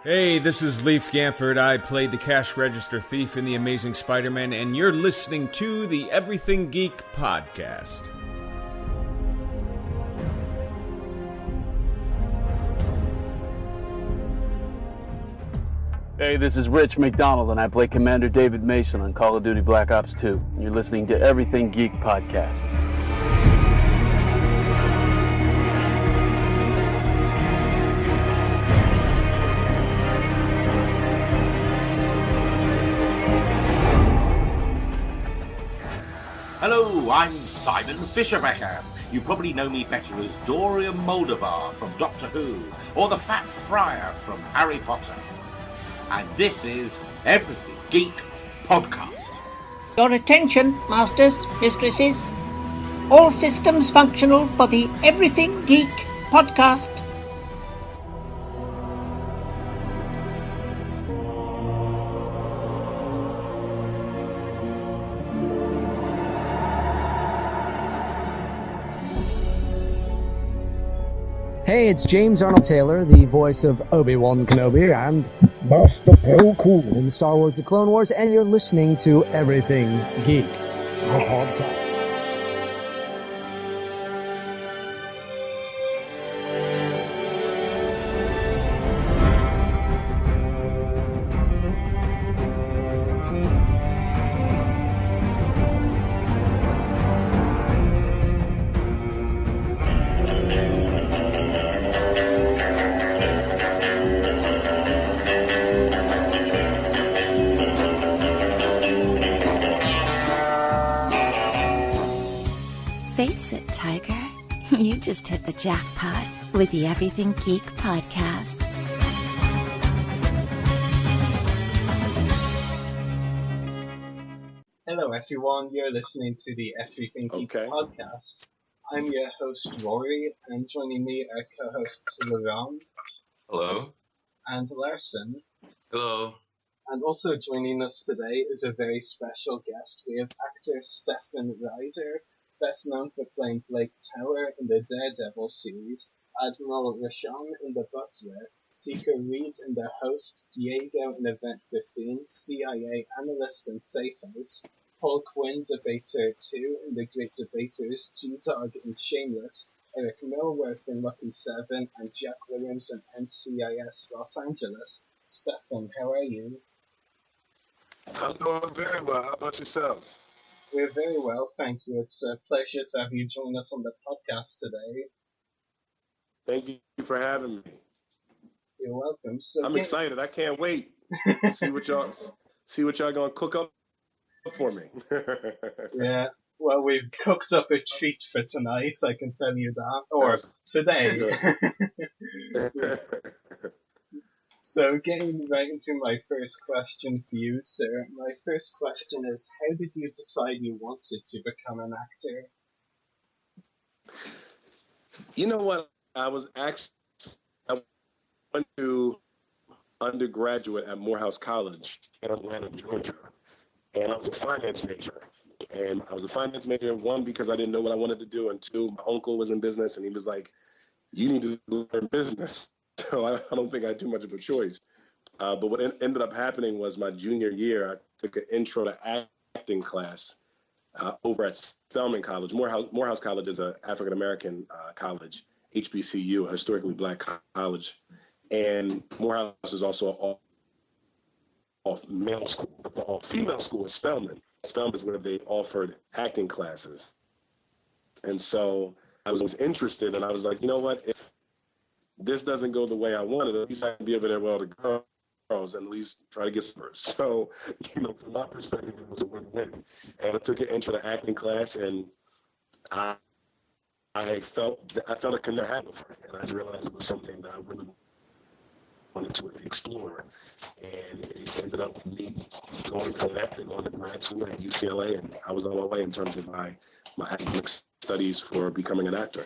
Hey, this is Leif Gamford. I played the cash register thief in The Amazing Spider-Man, and you're listening to the Everything Geek podcast. Hey, this is Rich McDonald, and I play Commander David Mason on Call of Duty Black Ops 2. And you're listening to Everything Geek podcast. Hello, I'm Simon Fisherbecker. You probably know me better as Dorian Moldavar from Doctor Who, or the Fat Friar from Harry Potter. And this is Everything Geek Podcast. Your attention, masters, mistresses. All systems functional for the Everything Geek Podcast. Hey, it's James Arnold Taylor, the voice of Obi-Wan Kenobi and Master Plo Koon in Star Wars The Clone Wars, and you're listening to Everything Geek, the podcast. Face it, Tiger. You just hit the jackpot with the Everything Geek podcast. Hello everyone, you're listening to the Everything Geek podcast. I'm your host Ruari, and joining me are co-hosts Lawron. Hello. And Lawrson. Hello. And also joining us today is a very special guest. We have actor Stephen Ryder, best known for playing Blake Tower in the Daredevil series, Admiral Rochon in The Butler, Seeker Reed in The Host, Diego in Event 15, CIA Analyst in Safe House, Paul Quinn Debater 2 in The Great Debaters, G-Dog in Shameless, Eric Millworth in Lucky 7, and Jack Williams in NCIS Los Angeles. Stephen, how are you? I'm doing very well. How about yourself? We're very well, thank you. It's a pleasure to have you join us on the podcast today. Thank you for having me. You're welcome. So I'm excited. I can't wait. see what y'all gonna cook up for me. Yeah. Well, we've cooked up a treat for tonight, I can tell you that. Or today. So, getting right into my first question for you, sir. My first question is, how did you decide you wanted to become an actor? You know what? I went to undergraduate at Morehouse College in Atlanta, Georgia, and I was a finance major. And I was a finance major, one, because I didn't know what I wanted to do, and two, my uncle was in business, and he was like, you need to learn business. So I don't think I had too much of a choice. But what ended up happening was my junior year, I took an intro to acting class over at Spelman College. Morehouse College is an African-American college, HBCU, a historically black college. And Morehouse is also an all-male school. But the all-female school is Spelman. Spelman is where they offered acting classes. And so I was interested, and I was like, you know what? If this doesn't go the way I wanted, at least I can be over there with all the girls and at least try to get some. So, from my perspective, it was a win-win. And I took an intro to acting class, and I felt I could not have before, and I realized it was something that I really wanted to explore. And it ended up with me going to acting on the grad school at UCLA, and I was on my way in terms of my academic studies for becoming an actor.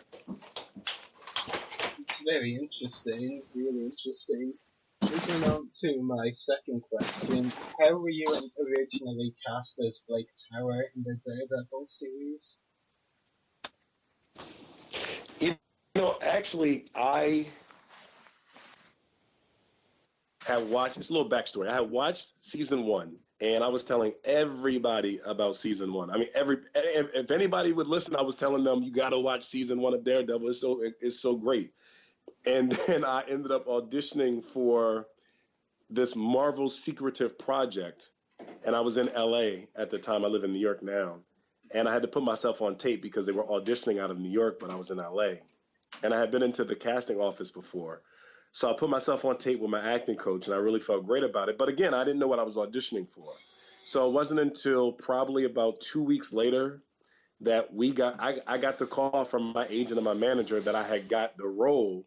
It's very interesting, really interesting. Moving on to my second question, how were you originally cast as Blake Tower in the Daredevil series? Actually, I had watched, it's a little backstory. I had watched season 1, and I was telling everybody about season 1. I mean, if anybody would listen, I was telling them, you got to watch season 1 of Daredevil. It's so great. And then I ended up auditioning for this Marvel secretive project, and I was in LA at the time. I live in New York now, and I had to put myself on tape because they were auditioning out of New York, but I was in LA, and I had been into the casting office before. So I put myself on tape with my acting coach, and I really felt great about it. But again, I didn't know what I was auditioning for. So it wasn't until probably about 2 weeks later that I got the call from my agent and my manager that I had got the role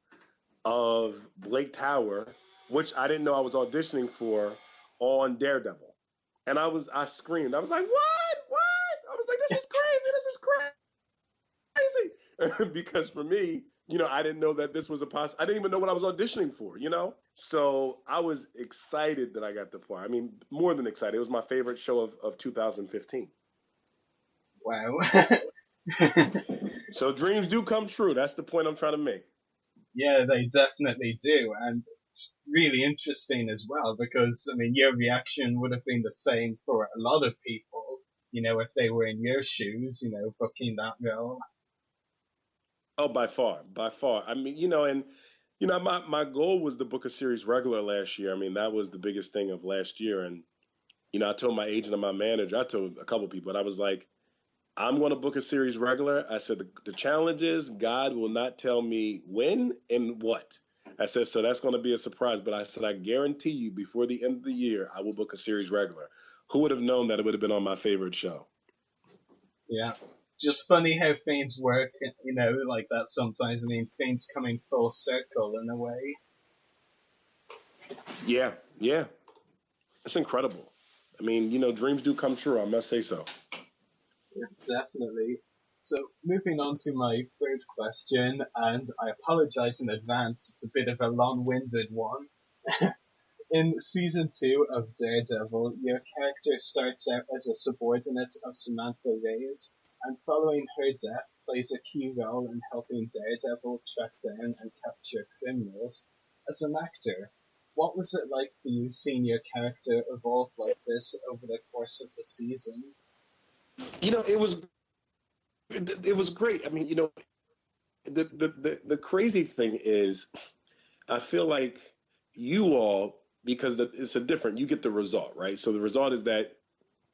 of Blake Tower, which I didn't know I was auditioning for, on Daredevil. And I screamed. I was like, what? I was like, this is crazy. Because for me, I didn't know that this was I didn't even know what I was auditioning for, So I was excited that I got the part. I mean, more than excited. It was my favorite show of 2015. Wow. So dreams do come true. That's the point I'm trying to make. Yeah, they definitely do. And it's really interesting as well because, I mean, your reaction would have been the same for a lot of people, if they were in your shoes, booking that role. Oh, by far. I mean, my goal was to book a series regular last year. I mean, that was the biggest thing of last year. And, I told my agent and my manager, I told a couple people, and I was like, I'm going to book a series regular. I said, the challenge is God will not tell me when and what. I said, so that's going to be a surprise. But I said, I guarantee you before the end of the year, I will book a series regular. Who would have known that it would have been on my favorite show? Yeah. Just funny how things work, like that sometimes. I mean, things coming full circle in a way. Yeah. It's incredible. I mean, dreams do come true. I must say so. Yeah, definitely. So, moving on to my third question, and I apologize in advance, it's a bit of a long-winded one. In season 2 of Daredevil, your character starts out as a subordinate of Samantha Reyes, and following her death plays a key role in helping Daredevil track down and capture criminals. As an actor, what was it like for you seeing your character evolve like this over the course of the season? It was great. I mean, the crazy thing is, I feel like you all, because it's you get the result, right? So the result is that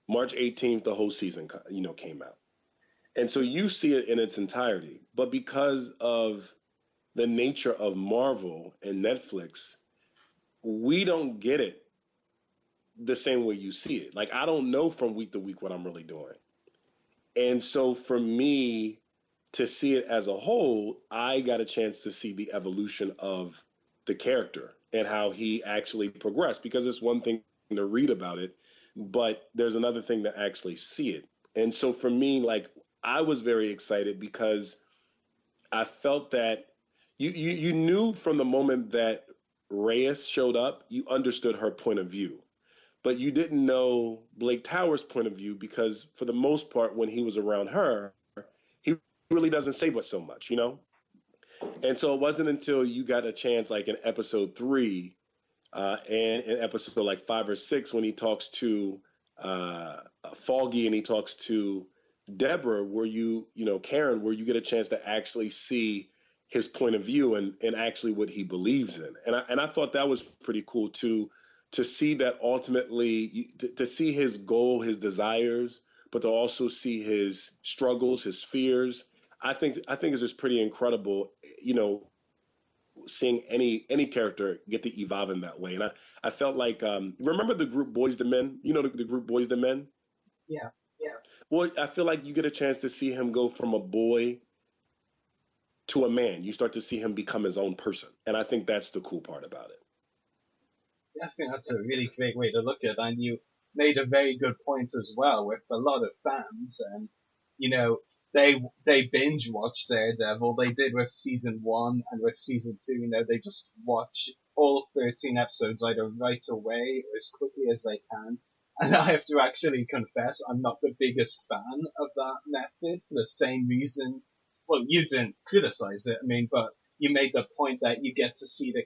March 18th, the whole season, came out. And so you see it in its entirety. But because of the nature of Marvel and Netflix, we don't get it the same way you see it. Like, I don't know from week to week what I'm really doing. And so for me to see it as a whole, I got a chance to see the evolution of the character and how he actually progressed, because it's one thing to read about it, but there's another thing to actually see it. And so for me, like, I was very excited because I felt that you knew from the moment that Reyes showed up, you understood her point of view. But you didn't know Blake Tower's point of view because, for the most part, when he was around her, he really doesn't say but so much, And so it wasn't until you got a chance, like in episode 3 and in episode like 5 or 6, when he talks to Foggy and he talks to Deborah, Karen, where you get a chance to actually see his point of view and actually what he believes in. And I thought that was pretty cool too, to see that ultimately, to see his goal, his desires, but to also see his struggles, his fears. I think it's just pretty incredible, seeing any character get to evolve in that way. And I felt like, remember the group Boys to Men? The group Boys to Men? Yeah. Well, I feel like you get a chance to see him go from a boy to a man. You start to see him become his own person. And I think that's the cool part about it. Yeah, I think that's a really great way to look at it. And you made a very good point as well with a lot of fans. And, they binge watch Daredevil. They did with season 1 and with season 2. They just watch all 13 episodes either right away or as quickly as they can. And I have to actually confess, I'm not the biggest fan of that method for the same reason. Well, you didn't criticize it, but, you made the point that you get to see the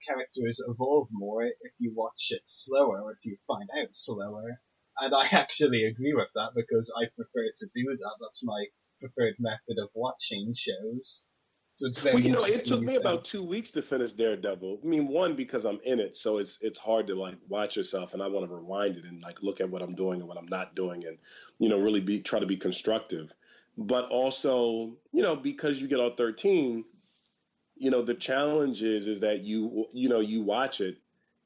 characters evolve more if you watch it slower, or if you find out slower. And I actually agree with that because I prefer to do that. That's my preferred method of watching shows. So it's very interesting. It took me about 2 weeks to finish Daredevil. I mean, one, because I'm in it, so it's hard to like watch yourself, and I want to rewind it and like look at what I'm doing and what I'm not doing, and really try to be constructive. But also, because you get on 13, the challenge is that you watch it,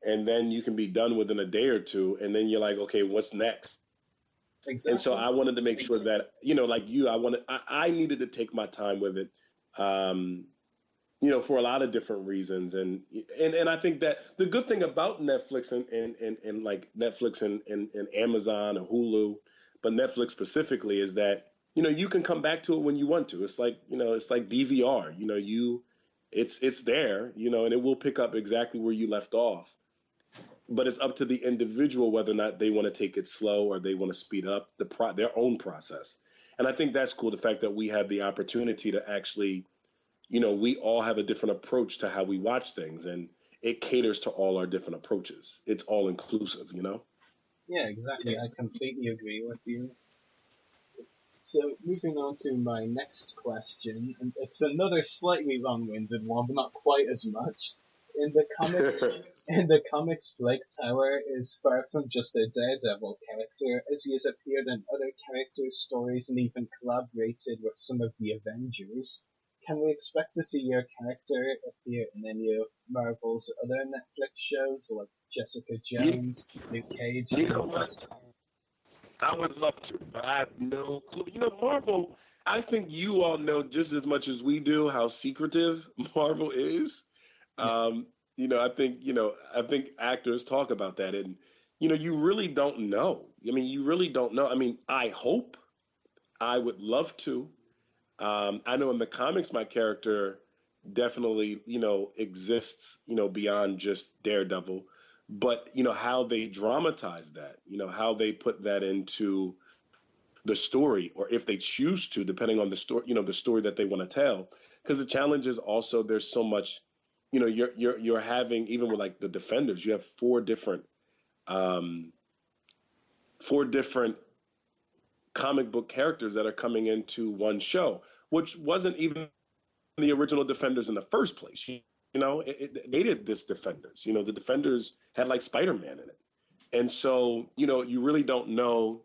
and then you can be done within a day or two, and then you're like, okay, what's next? Exactly. And so I wanted to make sure that I needed to take my time with it. For a lot of different reasons. And I think that the good thing about Netflix and like Netflix and Amazon or Hulu, but Netflix specifically, is that, you can come back to it when you want to. It's like, it's like DVR, it's there, and it will pick up exactly where you left off. But it's up to the individual whether or not they want to take it slow or they want to speed up their own process. And I think that's cool, the fact that we have the opportunity to actually, we all have a different approach to how we watch things, and it caters to all our different approaches. It's all inclusive, Yeah, exactly. I completely agree with you. So, moving on to my next question, and it's another slightly long-winded one, but not quite as much. In the comics, Blake Tower is far from just a Daredevil character, as he has appeared in other characters' stories and even collaborated with some of the Avengers. Can we expect to see your character appear in any of Marvel's other Netflix shows, like Jessica Jones, Luke Cage, and Analyst? I would love to, but I have no clue. Marvel, I think you all know just as much as we do how secretive Marvel is. I think actors talk about that, and you really don't know. You really don't know. I hope, I would love to. I know in the comics, my character definitely, exists, beyond just Daredevil, but how they dramatize that, how they put that into the story, or if they choose to, depending on the story, the story that they want to tell. Because the challenge is also, there's so much, you're having, even with like the Defenders, you have four different comic book characters that are coming into one show, which wasn't even the original Defenders in the first place. They did this Defenders. The Defenders had like Spider-Man in it. And so, you really don't know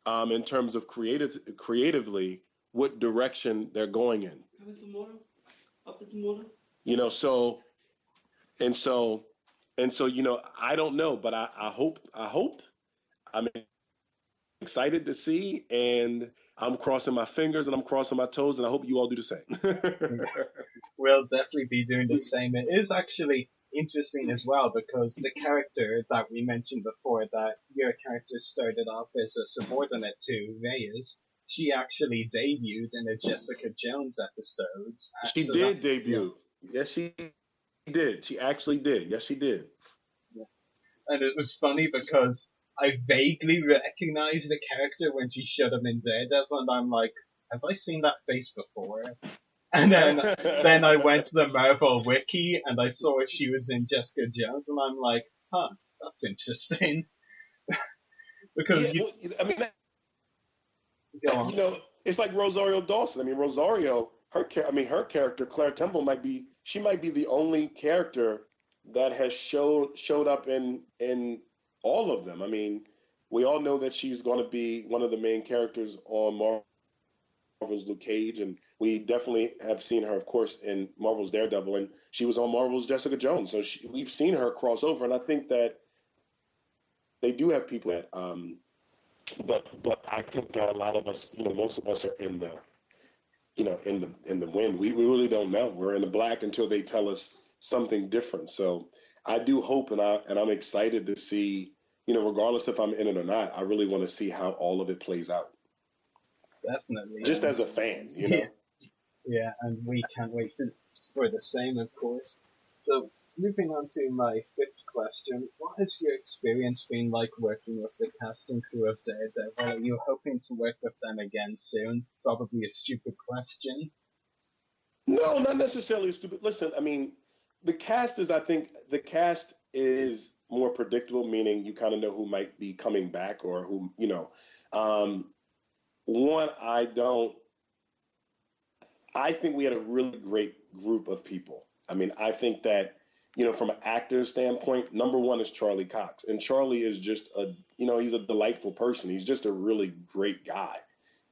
in terms of creatively what direction they're going in. I don't know, but I hope. I'm excited to see, and I'm crossing my fingers and I'm crossing my toes, and I hope you all do the same. We'll definitely be doing the same. It is actually interesting as well, because the character that we mentioned before, that your character started off as a subordinate to Reyes, she actually debuted in a Jessica Jones episode. She did debut. Yeah. Yes, she did. She actually did. Yes, she did. Yeah. And it was funny because I vaguely recognized the character when she showed up in Daredevil, and I'm like, have I seen that face before? And then I went to the Marvel wiki and I saw she was in Jessica Jones, and I'm like, huh, that's interesting. Because it's like Rosario Dawson. Rosario, her character Claire Temple might be the only character that has showed up in all of them. We all know that she's going to be one of the main characters on Marvel's Luke Cage, and we definitely have seen her, of course, in Marvel's Daredevil, and she was on Marvel's Jessica Jones. So we've seen her cross over, and I think that they do have people that, but I think that a lot of us, most of us are in the, in the wind. We really don't know. We're in the black until they tell us something different. So I do hope, and I'm excited to see, regardless if I'm in it or not, I really want to see how all of it plays out. Definitely. Just as a fan, Yeah, and we can't wait for the same, of course. So, moving on to my fifth question, what has your experience been like working with the cast and crew of Daredevil? Are you hoping to work with them again soon? Probably a stupid question. No, not necessarily stupid. Listen, I mean, I think the cast is more predictable, meaning you kind of know who might be coming back or who, Um, one, I think we had a really great group of people. I mean, I think that, from an actor's standpoint, number one is Charlie Cox. And Charlie is just he's a delightful person. He's just a really great guy.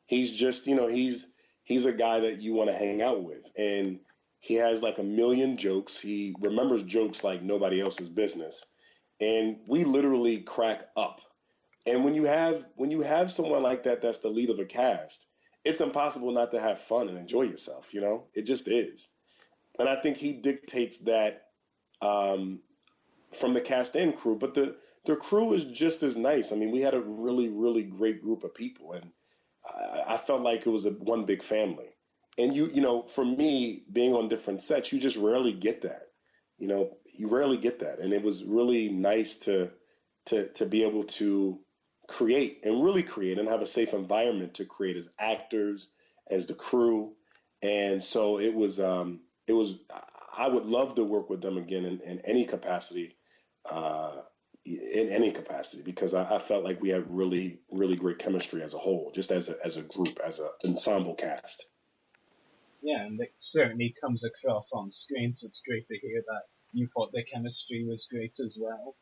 He's just, he's a guy that you want to hang out with. And he has like a million jokes. He remembers jokes like nobody else's business. And we literally crack up. And when you have someone like that that's the lead of a cast, it's impossible not to have fun and enjoy yourself, It just is. And I think he dictates that from the cast and crew. But the crew is just as nice. I mean, we had a really, really great group of people. And I felt like it was one big family. And for me, being on different sets, you just rarely get that. You rarely get that. And it was really nice to be able to create and have a safe environment to create as actors, as the crew. And so it was I would love to work with them again in any capacity, because I felt like we had really, really great chemistry as a whole, just as a group, as an ensemble cast. Yeah, and it certainly comes across on screen, so it's great to hear that you thought the chemistry was great as well.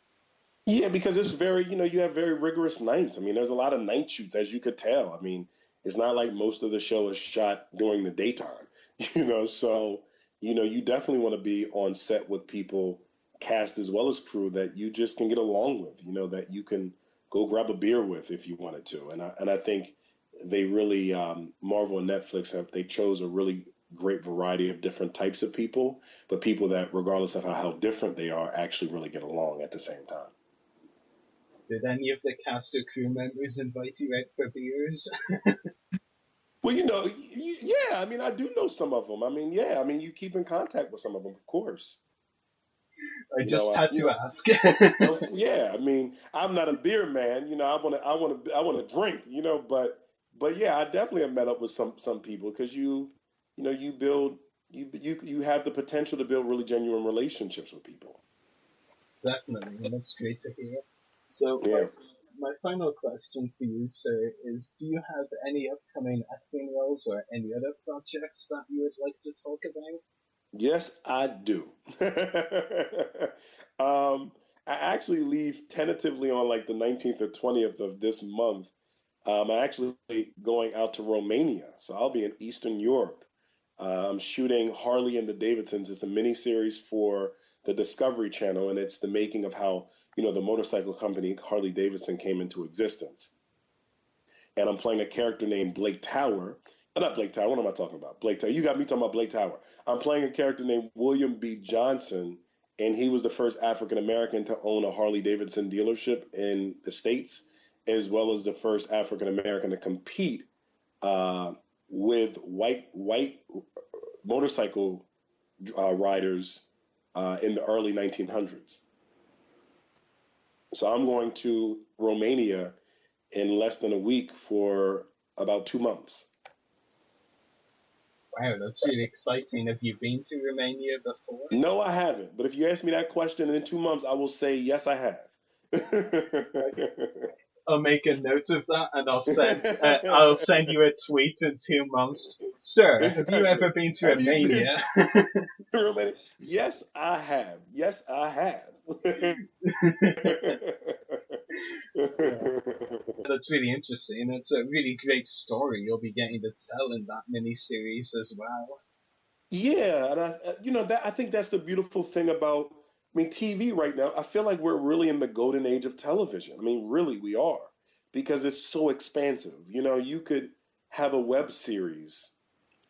Yeah, because it's very, you have very rigorous nights. I mean, there's a lot of night shoots, as you could tell. I mean, it's not like most of the show is shot during the daytime, so, you definitely want to be on set with people, cast as well as crew, that you just can get along with, that you can go grab a beer with if you wanted to. And I think they really, Marvel and Netflix, they chose a really great variety of different types of people, but people that, regardless of how different they are, actually really get along at the same time. Did any of the cast or crew members invite you out for beers? Well, yeah, I mean, I do know some of them. I mean, yeah, I mean, you keep in contact with some of them, of course. I just had to ask. Yeah, I mean, I'm not a beer man, I want to drink, but yeah, I definitely have met up with some people, because you build, you have the potential to build really genuine relationships with people. Definitely, and that's great to hear. So, yeah. my final question for you, sir, is do you have any upcoming acting roles or any other projects that you would like to talk about? Yes, I do. I actually leave tentatively on like the 19th or 20th of this month. I'm actually going out to Romania, so I'll be in Eastern Europe. I'm shooting Harley and the Davidsons. It's a mini-series for the Discovery Channel, and it's the making of how, the motorcycle company Harley Davidson came into existence. And I'm playing a character named Blake Tower. Not Blake Tower, what am I talking about? Blake Tower. You got me talking about Blake Tower. I'm playing a character named William B. Johnson, and he was the first African-American to own a Harley Davidson dealership in the States, as well as the first African-American to compete with white motorcycle riders in the early 1900s. So I'm going to Romania in less than a week for about 2 months. Wow, that's really exciting. Have you been to Romania before? No, I haven't. But if you ask me that question in 2 months, I will say yes, I have. I'll make a note of that, and I'll send you a tweet in 2 months. Sir, exactly. Have you ever been to Romania? Romania? Yes, I have. Yes, I have. That's really interesting. It's a really great story you'll be getting to tell in that mini-series as well. Yeah, and I think that's the beautiful thing about, TV right now. I feel like we're really in the golden age of television. Really, we are, because it's so expansive. You could have a web series,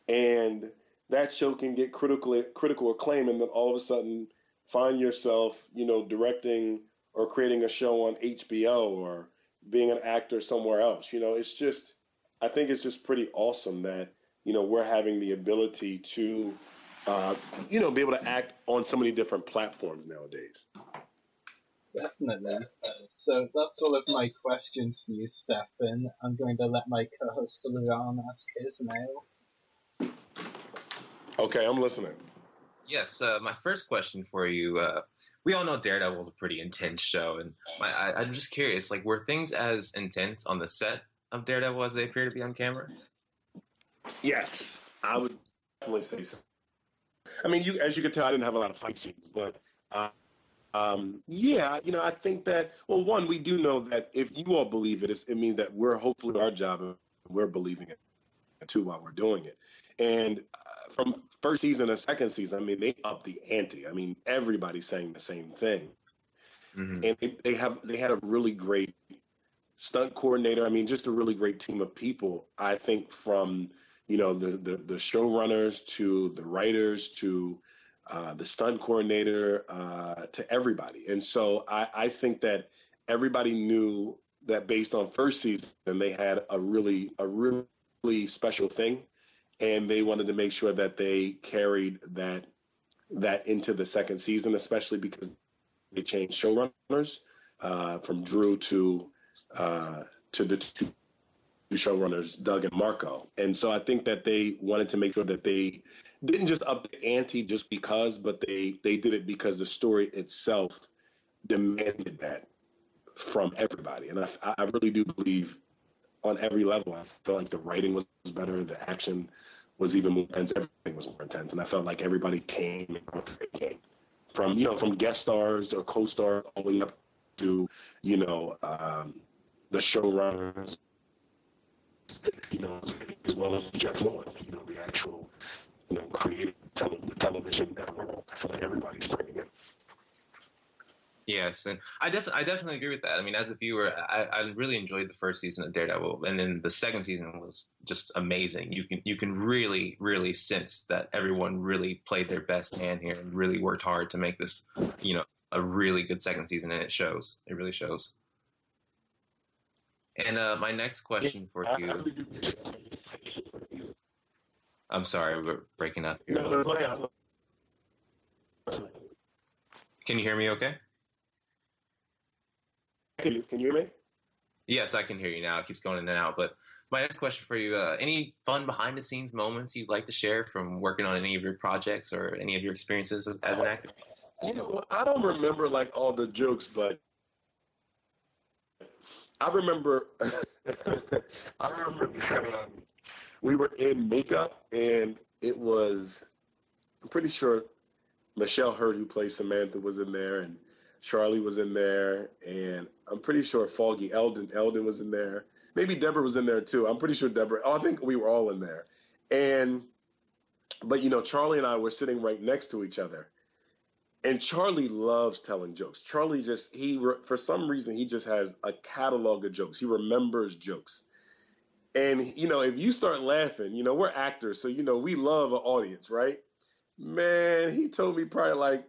and that show can get critical acclaim, and then all of a sudden find yourself, directing or creating a show on HBO or being an actor somewhere else. I think it's just pretty awesome that, we're having the ability to, be able to act on so many different platforms nowadays. Definitely. So that's all of my questions for you, Stefan. I'm going to let my co-host Lawron ask his now. Okay, I'm listening. Yes, my first question for you. We all know Daredevil is a pretty intense show, and I'm just curious, like, were things as intense on the set of Daredevil as they appear to be on camera? Yes, I would definitely say so. I mean, as you can tell, I didn't have a lot of fight scenes, but yeah, I think that, well, one, we do know that if you all believe it, it means that we're hopefully our job, and we're believing it too while we're doing it. And from first season to second season, I mean, they upped the ante. I mean, everybody's saying the same thing. Mm-hmm. And they had a really great stunt coordinator. I mean, just a really great team of people. I think from the showrunners to the writers to the stunt coordinator to everybody. And so I think that everybody knew that based on first season, they had a really special thing, and they wanted to make sure that they carried that into the second season, especially because they changed showrunners from Drew to the two showrunners, Doug and Marco. And so I think that they wanted to make sure that they didn't just up the ante just because, but they did it because the story itself demanded that from everybody. And I really do believe on every level, I felt like the writing was better, the action was even more intense, everything was more intense. And I felt like everybody came from guest stars or co-stars all the way up to, the showrunners, as well as Jeff Lloyd, the actual, creative television network. I feel like everybody's bringing it. Yes, and I definitely agree with that. I mean, as a viewer, I really enjoyed the first season of Daredevil, and then the second season was just amazing. You can really, really sense that everyone really played their best hand here and really worked hard to make this, a really good second season, and it shows. It really shows. And my next question for you. I'm sorry, we're breaking up here. No, go ahead. Can you hear me okay? Can you hear me? Yes, I can hear you now. It keeps going in and out. But my next question for you, any fun behind-the-scenes moments you'd like to share from working on any of your projects or any of your experiences as an actor? I don't remember, all the jokes, but I remember we were in makeup, and it was, I'm pretty sure Michelle Hurd, who plays Samantha, was in there, and Charlie was in there, and I'm pretty sure Foggy Eldon was in there. Maybe Deborah was in there too. I'm pretty sure Deborah. I think we were all in there. But Charlie and I were sitting right next to each other, and Charlie loves telling jokes. Charlie for some reason, he just has a catalog of jokes. He remembers jokes. And, if you start laughing, we're actors, so, we love an audience, right? Man, he told me probably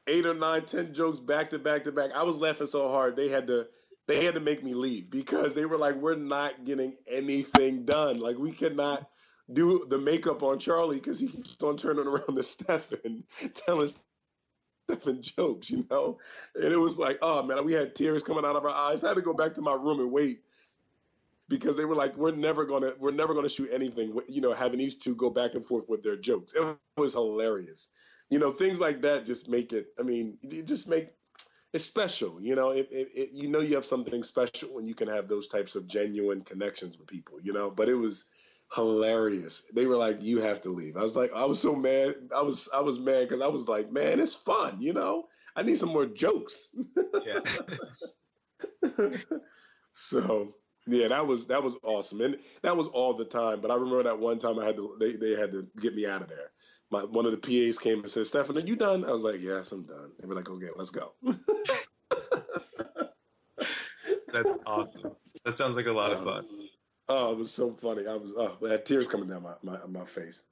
8 or 9, 10 jokes back to back to back. I was laughing so hard they had to make me leave because they were like, we're not getting anything done. We cannot do the makeup on Charlie because he keeps on turning around to Stefan, telling Stefan jokes, And it was like, oh man, we had tears coming out of our eyes. I had to go back to my room and wait because they were like, we're never gonna shoot anything, having these two go back and forth with their jokes. It was hilarious. Things like that just make it, you just make it special. You have something special when you can have those types of genuine connections with people, but it was hilarious. They were like, you have to leave. I was like, I was so mad. I was mad because I was like, man, it's fun. I need some more jokes. Yeah. So yeah, that was awesome. And that was all the time. But I remember that one time they had to get me out of there. One of the PAs came and said, Stefan, are you done? I was like, yes, I'm done. They were like, okay, let's go. That's awesome. That sounds like a lot of fun. Oh, it was so funny. I had tears coming down my face.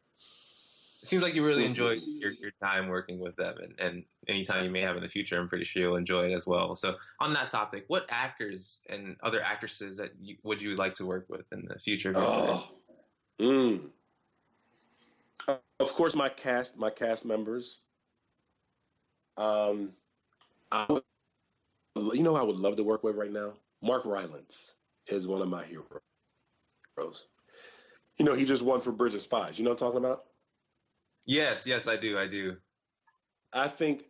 It seems like you really enjoyed your time working with them, and any time you may have in the future, I'm pretty sure you'll enjoy it as well. So on that topic, what actors and other actresses would you like to work with in the future? Of course, my cast members. I would love to work with right now? Mark Rylance is one of my heroes. He just won for Bridge of Spies. You know what I'm talking about? Yes, yes, I do. I do. I think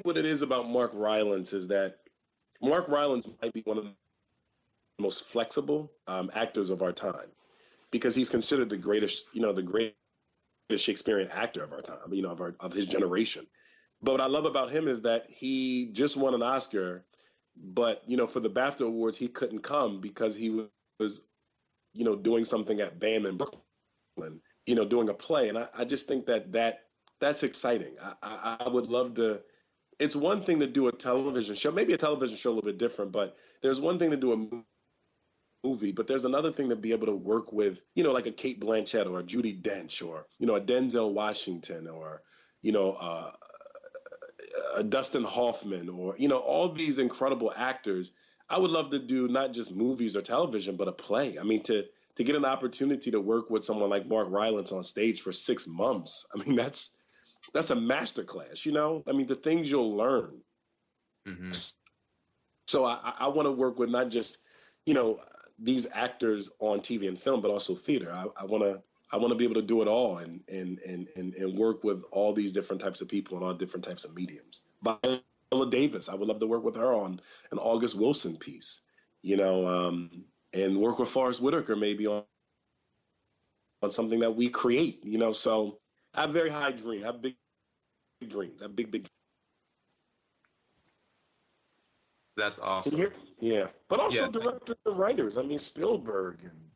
what it is about Mark Rylance is that Mark Rylance might be one of the most flexible actors of our time because he's considered the greatest, the greatest Shakespearean actor of our time, of his generation. But what I love about him is that he just won an Oscar, but for the BAFTA Awards he couldn't come because he was doing something at BAM in Brooklyn, doing a play, and I just think that's exciting. I would love to. It's one thing to do a television show, maybe a television show a little bit different, but there's one thing to do a movie, but there's another thing to be able to work with, like a Kate Blanchett or a Judi Dench or, a Denzel Washington or, a Dustin Hoffman or, all these incredible actors. I would love to do not just movies or television, but a play. I mean, to get an opportunity to work with someone like Mark Rylance on stage for 6 months. I mean, that's a masterclass, I mean, the things you'll learn. Mm-hmm. So I want to work with not just, these actors on TV and film, but also theater. I want to be able to do it all and work with all these different types of people and all different types of mediums. Viola Davis, I would love to work with her on an August Wilson piece, and work with Forrest Whitaker maybe on something that we create, So I have very high dreams. I have big dreams. I have big. That's awesome. Yeah, but also yes. directors and writers. I mean, Spielberg and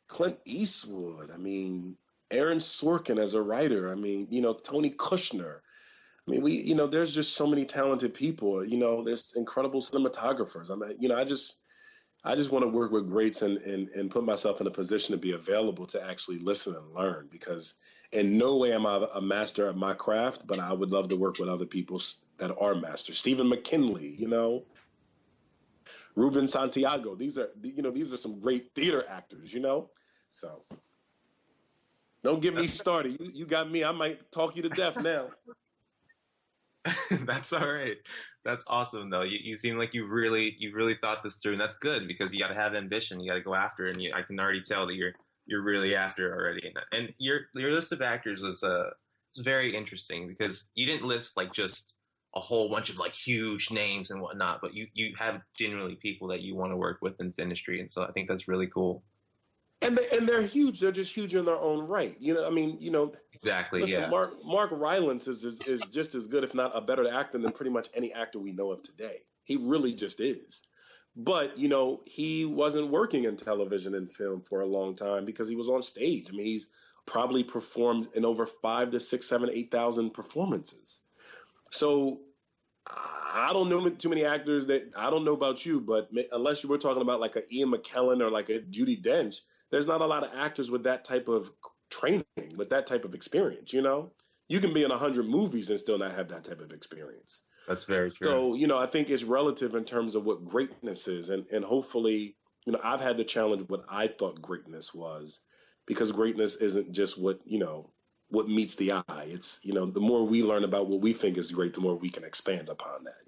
Clint Eastwood. I mean, Aaron Sorkin as a writer. I mean, Tony Kushner. I mean, there's just so many talented people. There's incredible cinematographers. I mean, I just want to work with greats and put myself in a position to be available to actually listen and learn, because in no way am I a master at my craft, but I would love to work with other people that are masters. Stephen McKinley, Ruben Santiago. These are some great theater actors, So don't get me started. You got me. I might talk you to death now. That's all right. That's awesome, though. You seem like you really thought this through, and that's good because you got to have ambition. You got to go after it, and I can already tell that you're really after it already. And your list of actors was very interesting because you didn't list like just a whole bunch of like huge names and whatnot, but you have genuinely people that you want to work with in this industry, and so I think that's really cool. And they're huge. They're just huge in their own right. I mean, exactly. Listen, yeah. Mark Rylance is just as good, if not a better actor than pretty much any actor we know of today. He really just is. But he wasn't working in television and film for a long time because he was on stage. I mean, he's probably performed in over 5,000 to 6,000, 7,000, 8,000 performances. So I don't know too many actors that I don't know about you, but unless you were talking about like a Ian McKellen or like a Judi Dench, there's not a lot of actors with that type of training, with that type of experience. You can be in 100 movies and still not have that type of experience. That's very true. So, I think it's relative in terms of what greatness is. And hopefully, I've had to challenge what I thought greatness was, because greatness isn't just what meets the eye. It's, the more we learn about what we think is great, the more we can expand upon that,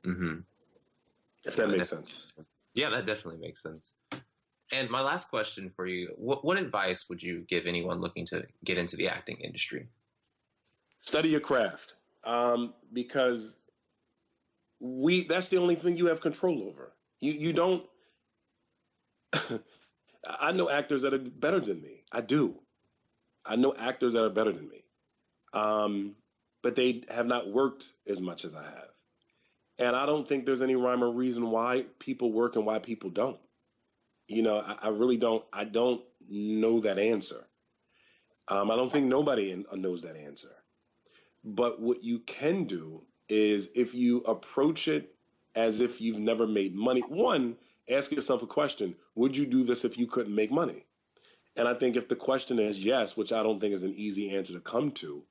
Mm-hmm. If that makes sense. Yeah, that definitely makes sense. And my last question for you, what advice would you give anyone looking to get into the acting industry? Study your craft, because that's the only thing you have control over. You don't. I know actors that are better than me. I do. I know actors that are better than me, but they have not worked as much as I have. And I don't think there's any rhyme or reason why people work and why people don't. I really don't. I don't know that answer. I don't think nobody knows that answer. But what you can do is, if you approach it as if you've never made money, one, ask yourself a question. Would you do this if you couldn't make money? And I think if the question is yes, which I don't think is an easy answer to come to,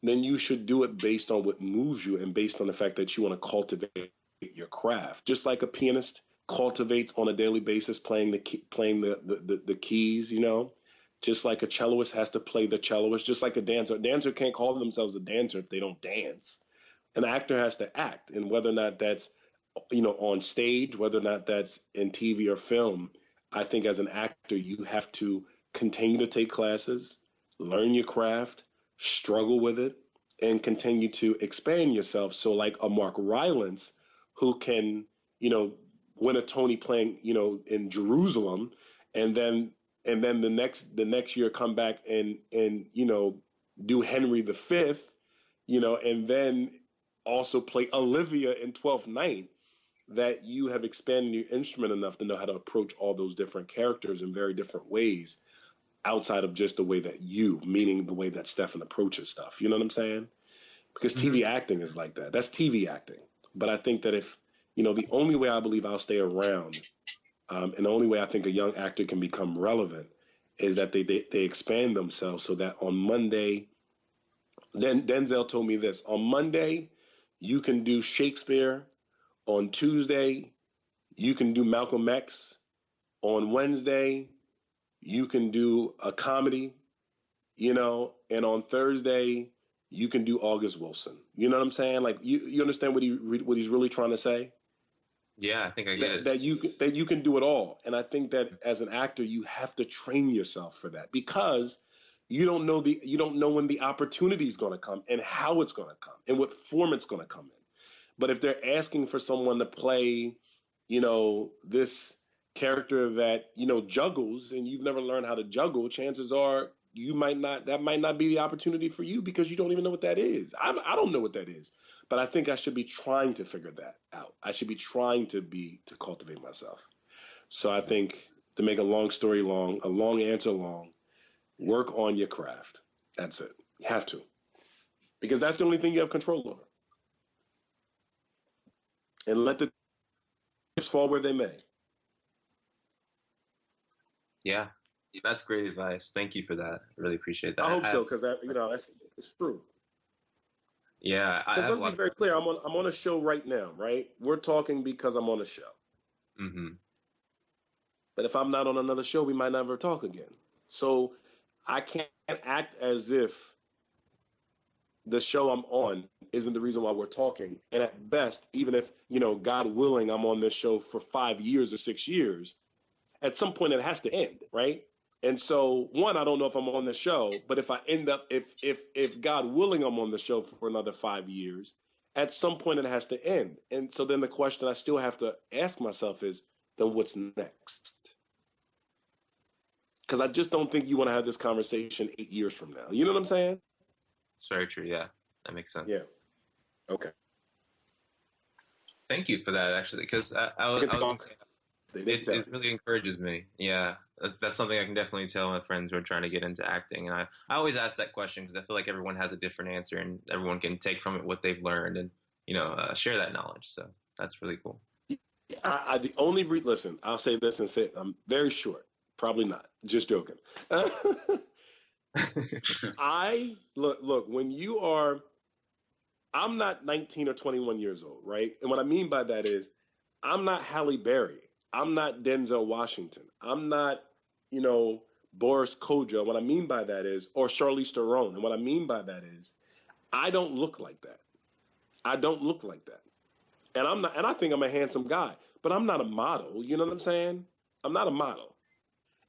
then you should do it based on what moves you and based on the fact that you want to cultivate your craft. Just like a pianist cultivates on a daily basis playing the keys, just like a celloist has to play the celloist, just like a dancer can't call themselves a dancer if they don't dance. An actor has to act, and whether or not that's on stage, whether or not that's in TV or film, I think as an actor you have to continue to take classes, learn your craft, struggle with it, and continue to expand yourself. So like a Mark Rylance who can, win a Tony playing, in Jerusalem, and then the next year come back and do Henry V, and then also play Olivia in 12th Night, that you have expanded your instrument enough to know how to approach all those different characters in very different ways outside of just the way that meaning the way that Stefan approaches stuff. You know what I'm saying? Because TV acting is like that. That's TV acting. But I think that if, the only way I believe I'll stay around, and the only way I think a young actor can become relevant is that they expand themselves so that on Monday, then Denzel told me this, on Monday, you can do Shakespeare. On Tuesday, you can do Malcolm X. On Wednesday, you can do a comedy, and on Thursday, you can do August Wilson. You know what I'm saying? Like, you understand what he's really trying to say? Yeah, I think I get it. That you can do it all. And I think that as an actor, you have to train yourself for that, because you don't know when the opportunity is going to come and how it's going to come and what form it's going to come in. But if they're asking for someone to play, this character that, juggles, and you've never learned how to juggle, chances are that might not be the opportunity for you, because you don't even know what that is. I don't know what that is, but I think I should be trying to figure that out. I should be trying to cultivate myself. So I think, to make a long story long, a long answer long, work on your craft. That's it. You have to, because that's the only thing you have control over. And let the chips fall where they may. Yeah, that's great advice. Thank you for that. I really appreciate that. I hope so, because it's true. Yeah, let's be very clear. I'm on a show right now, right? We're talking because I'm on a show. Mm-hmm. But if I'm not on another show, we might never talk again. So I can't act as if the show I'm on isn't the reason why we're talking. And at best, even if, God willing, I'm on this show for 5 years or 6 years, at some point it has to end, right? And so, one, I don't know if I'm on the show, but if I end up, if God willing, I'm on the show for another 5 years, at some point it has to end. And so then the question I still have to ask myself is, then what's next? Because I just don't think you want to have this conversation 8 years from now. You know what I'm saying? It's very true. Yeah, that makes sense. Yeah. Okay. Thank you for that, actually, because I was going to say, it really encourages me. Yeah, that's something I can definitely tell my friends who are trying to get into acting. And I always ask that question because I feel like everyone has a different answer and everyone can take from it what they've learned and, share that knowledge. So that's really cool. Listen, I'll say this and say it. I'm very short. Probably not. Just joking. Look, when you are, I'm not 19 or 21 years old, right? And what I mean by that is, I'm not Halle Berry. I'm not Denzel Washington. I'm not, Boris Kodjoe. What I mean by that is, or Charlize Theron. And what I mean by that is, I don't look like that. I don't look like that. And I think I'm a handsome guy, but I'm not a model. You know what I'm saying? I'm not a model.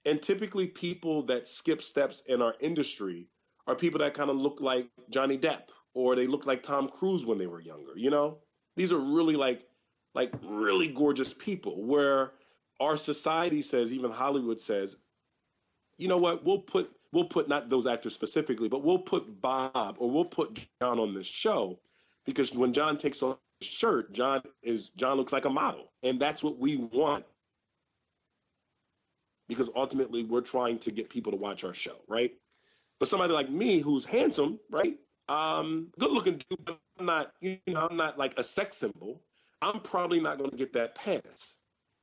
And typically people that skip steps in our industry are people that kind of look like Johnny Depp, or they look like Tom Cruise when they were younger. These are really like really gorgeous people, where our society says, even Hollywood says, you know what, we'll put not those actors specifically, but we'll put Bob or we'll put John on this show, because when John takes off his shirt, John looks like a model. And that's what we want, because ultimately we're trying to get people to watch our show, right? But somebody like me who's handsome, right? Good looking dude, but I'm not like a sex symbol. I'm probably not going to get that pass.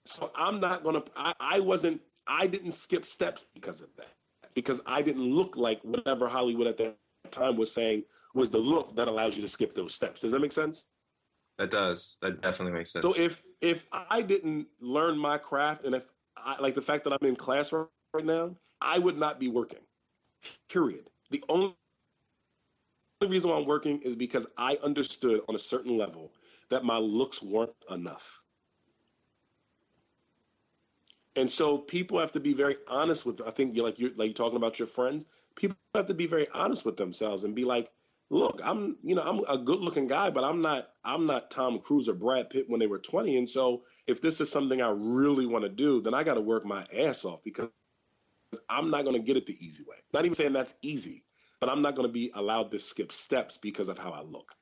So I'm not going to, I didn't skip steps because of that, because I didn't look like whatever Hollywood at that time was saying was the look that allows you to skip those steps. Does that make sense? That does. That definitely makes sense. So if I didn't learn my craft, and if I, like the fact that I'm in class right now, I would not be working, period. The only reason why I'm working is because I understood on a certain level that my looks weren't enough. And so people have to be very honest with. I think you're talking about your friends. People have to be very honest with themselves and be like, look, I'm a good looking guy, but I'm not Tom Cruise or Brad Pitt when they were 20. And so if this is something I really want to do, then I got to work my ass off because I'm not going to get it the easy way. Not even saying that's easy, but I'm not going to be allowed to skip steps because of how I look.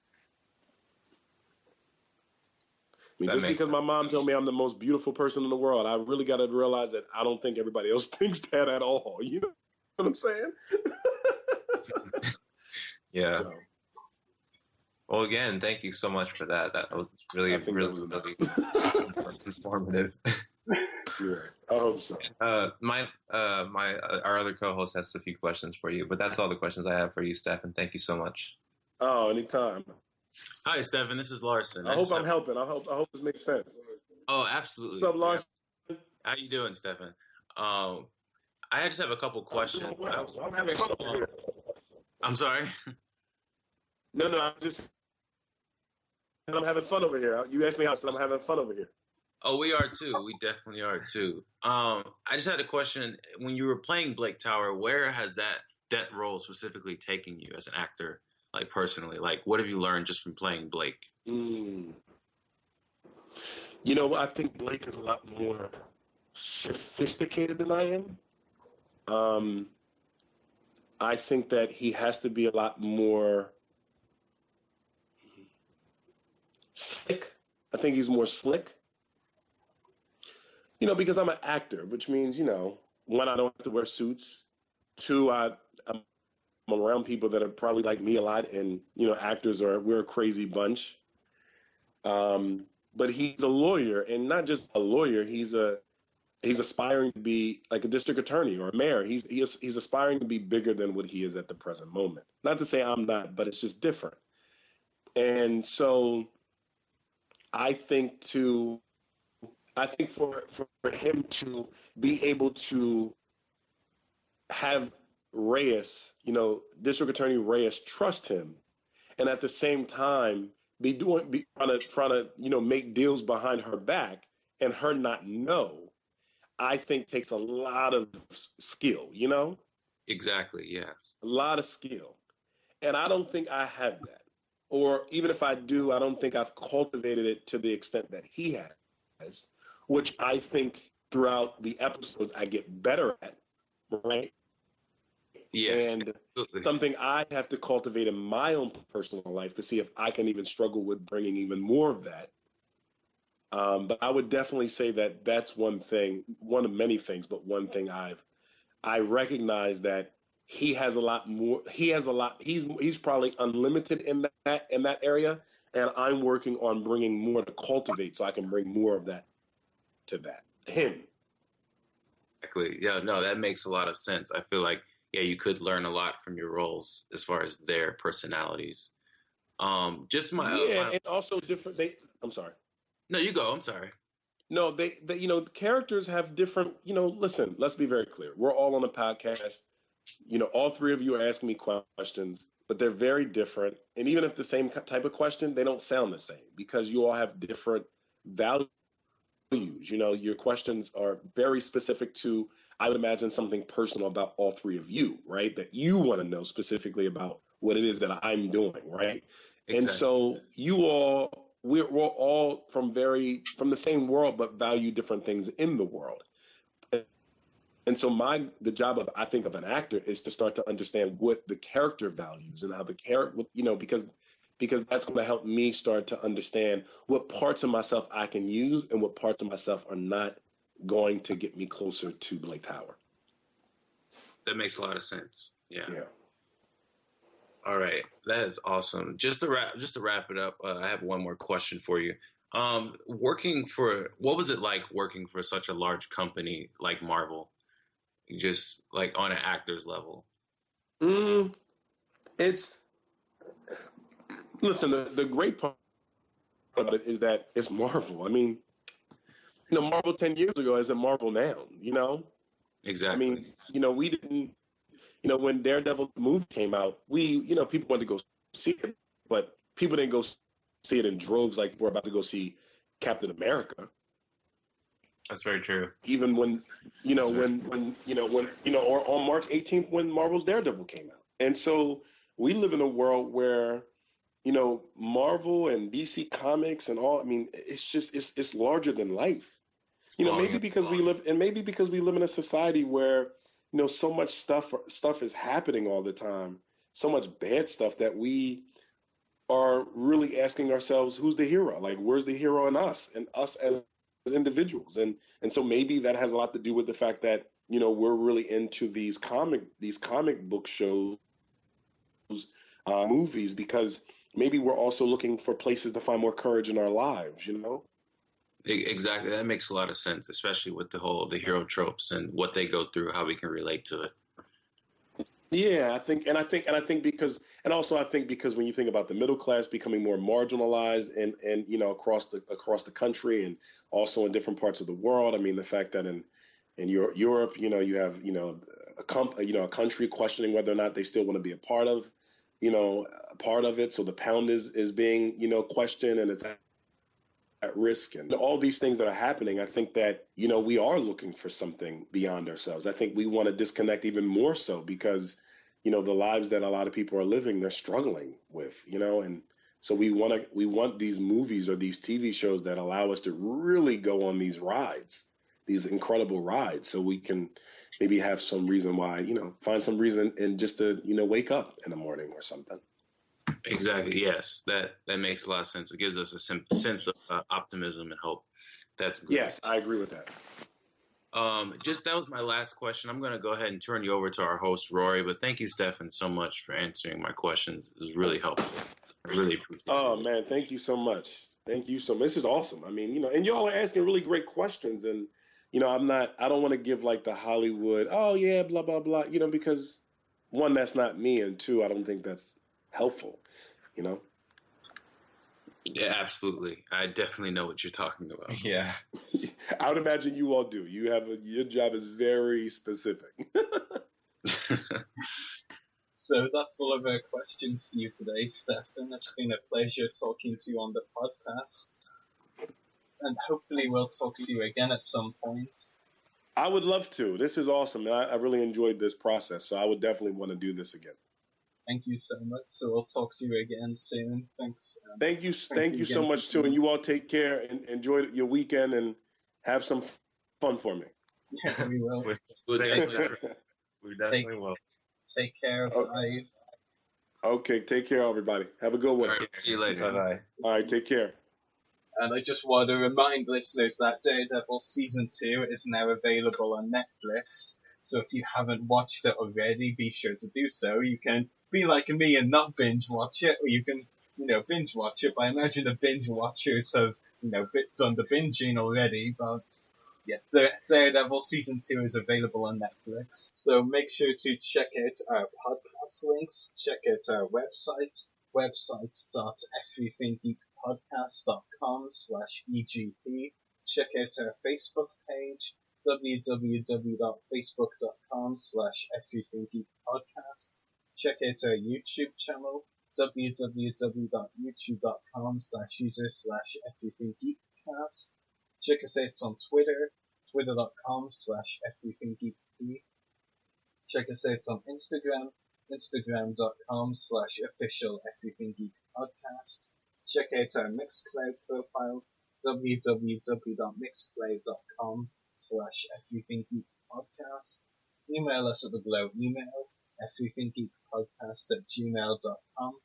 I mean, just because my mom told me I'm the most beautiful person in the world, I really got to realize that I don't think everybody else thinks that at all. You know what I'm saying? Yeah. So. Well, again, thank you so much for that. That was really informative. Yeah, I hope so. Our other co-host has a few questions for you, but that's all the questions I have for you, Stefan. Thank you so much. Oh, anytime. Hi, Stefan. This is Lawrson. I hope I'm helping. I hope this makes sense. Oh, absolutely. What's up, Lawrson? Yeah. How you doing, Stefan? I just have a couple questions. I'm having fun over here. I'm sorry? No, I'm having fun over here. You asked me how, so I'm having fun over here. Oh, we are too. We definitely are too. I just had a question. When you were playing Blake Tower, where has that role specifically taken you as an actor, like personally? Like, what have you learned just from playing Blake? You know, I think Blake is a lot more sophisticated than I am. I think that he has to be a lot more slick. I think he's more slick. You know, because I'm an actor, which means, you know, one, I don't have to wear suits. Two, I'm around people that are probably like me a lot, and, you know, we're a crazy bunch. But he's a lawyer, and not just a lawyer, he's aspiring to be like a district attorney or a mayor. He's aspiring to be bigger than what he is at the present moment. Not to say I'm not, but it's just different. And so I think for him to be able to have Reyes, you know, District Attorney Reyes, trust him, and at the same time be trying to you know, make deals behind her back and her not know, I think takes a lot of skill, you know? Exactly, yeah. A lot of skill. And I don't think I have that. Or even if I do, I don't think I've cultivated it to the extent that he has, which I think throughout the episodes I get better at, right? Yes, and absolutely. Something I have to cultivate in my own personal life to see if I can even struggle with bringing even more of that. But I would definitely say that that's one thing, one of many things, but one thing I recognize that he has a lot more. He's probably unlimited in that area, and I'm working on bringing more to cultivate so I can bring more of that to him. Exactly. Yeah. No, that makes a lot of sense. I feel like you could learn a lot from your roles as far as their personalities. And also different. I'm sorry. No, you go. I'm sorry. No, they you know, characters have different. You know, listen. Let's be very clear. We're all on a podcast. You know, all three of you are asking me questions, but they're very different. And even if the same type of question, they don't sound the same because you all have different values. You know, your questions are very specific to, I would imagine, something personal about all three of you, right? That you want to know specifically about what it is that I'm doing, right? Exactly. And so we're all from the same world, but value different things in the world. And so the job of an actor is to start to understand what the character values and how the character, you know, because that's going to help me start to understand what parts of myself I can use and what parts of myself are not going to get me closer to Blake Tower. That makes a lot of sense. Yeah. Yeah. All right. That is awesome. Just to wrap it up, I have one more question for you. What was it like working for such a large company like Marvel? Just like on an actor's level? Listen, the great part of it is that it's Marvel. I mean, you know, Marvel 10 years ago isn't Marvel now, you know? Exactly. I mean, you know, we didn't, you know, when Daredevil movie came out, people wanted to go see it, but people didn't go see it in droves like we're about to go see Captain America. That's very true. Even when, or on March 18th when Marvel's Daredevil came out. And so we live in a world where, Marvel and DC Comics and all, I mean, it's larger than life. Maybe because we live in a society where, so much stuff is happening all the time, so much bad stuff that we are really asking ourselves, who's the hero? Like, where's the hero in us and us as individuals? And so maybe that has a lot to do with the fact that, we're really into these comic book shows, movies, because maybe we're also looking for places to find more courage in our lives, Exactly. That makes a lot of sense, especially with the hero tropes and what they go through, how we can relate to it. Yeah, I think because when you think about the middle class becoming more marginalized and across the country and also in different parts of the world. I mean, the fact that in Europe, you have a country questioning whether or not they still want to be a part of it. So the pound is being questioned and it's at risk, and all these things that are happening. I think that we are looking for something beyond ourselves. I think we want to disconnect even more so because the lives that a lot of people are living, they're struggling with, and so we want these movies or these TV shows that allow us to really go on these rides, these incredible rides, so we can maybe have some reason why, find some reason and just to wake up in the morning or something. Exactly. Yes, that makes a lot of sense. It gives us a sense of optimism and hope. That's great. Yes, I agree with that. That was my last question. I'm going to go ahead and turn you over to our host, Ruari. But thank you, Stefan, so much for answering my questions. It was really helpful. I really appreciate it. Oh, man, thank you so much. Thank you so much. This is awesome. I mean, and y'all are asking really great questions. And, I don't want to give like the Hollywood, oh, yeah, blah, blah, blah, because one, that's not me. And two, I don't think that's helpful, Yeah, absolutely. I definitely know what you're talking about. Yeah. I would imagine you all do. Your job is very specific. So that's all of our questions for you today, Stefan. It's been a pleasure talking to you on the podcast. And hopefully we'll talk to you again at some point. I would love to. This is awesome. I really enjoyed this process, so I would definitely want to do this again. Thank you so much. So we'll talk to you again soon. Thanks. Thank you so much too. And you all take care and enjoy your weekend and have some fun for me. Yeah, we will. We definitely will. Take care. Bye. Okay, take care, everybody. Have a good one. All right, see you later. Bye-bye. All right, take care. And I just want to remind listeners that Daredevil Season 2 is now available on Netflix. So if you haven't watched it already, be sure to do so. You can be like me and not binge watch it, or you can, binge watch it. But I imagine the binge watchers have, done the binging already. But yeah, Daredevil Season 2 is available on Netflix. So make sure to check out our podcast links. Check out our website.everythinggeekpodcast.com/EGP. Check out our Facebook page, www.facebook.com/everythinggeekpodcast. Check out our YouTube channel, www.youtube.com/user/everythinggeekcast. Check us out on Twitter, twitter.com/everythinggeekp. Check us out on Instagram, instagram.com/official everythinggeekpodcast. Check out our Mixcloud profile, www.mixcloud.com/everythinggeekpodcast. Email us at the below email, everythinggeekpodcast@gmail.com.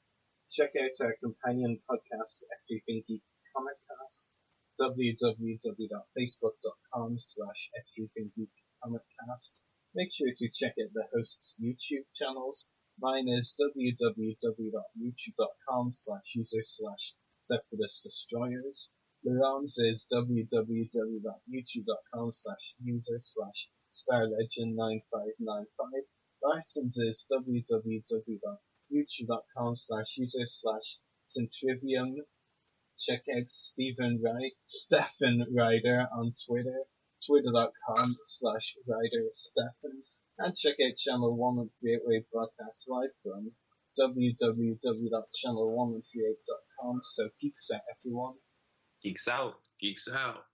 Check out our companion podcast, Everything Geek Comiccast, www.facebook.com/everythinggeekcomiccast. Make sure to check out the hosts' YouTube channels. Mine is www.youtube.com/user/Separatist Lawron's is www.youtube.com/user/StarLegend9595. Larson's is www.youtube.com/user/Centrivium. Check out Stephen Ryder on Twitter, twitter.com/RyderStephen. And check out Channel 138 where we broadcast live from www.channel138.com. So geeks out, everyone. Geeks out. Geeks out.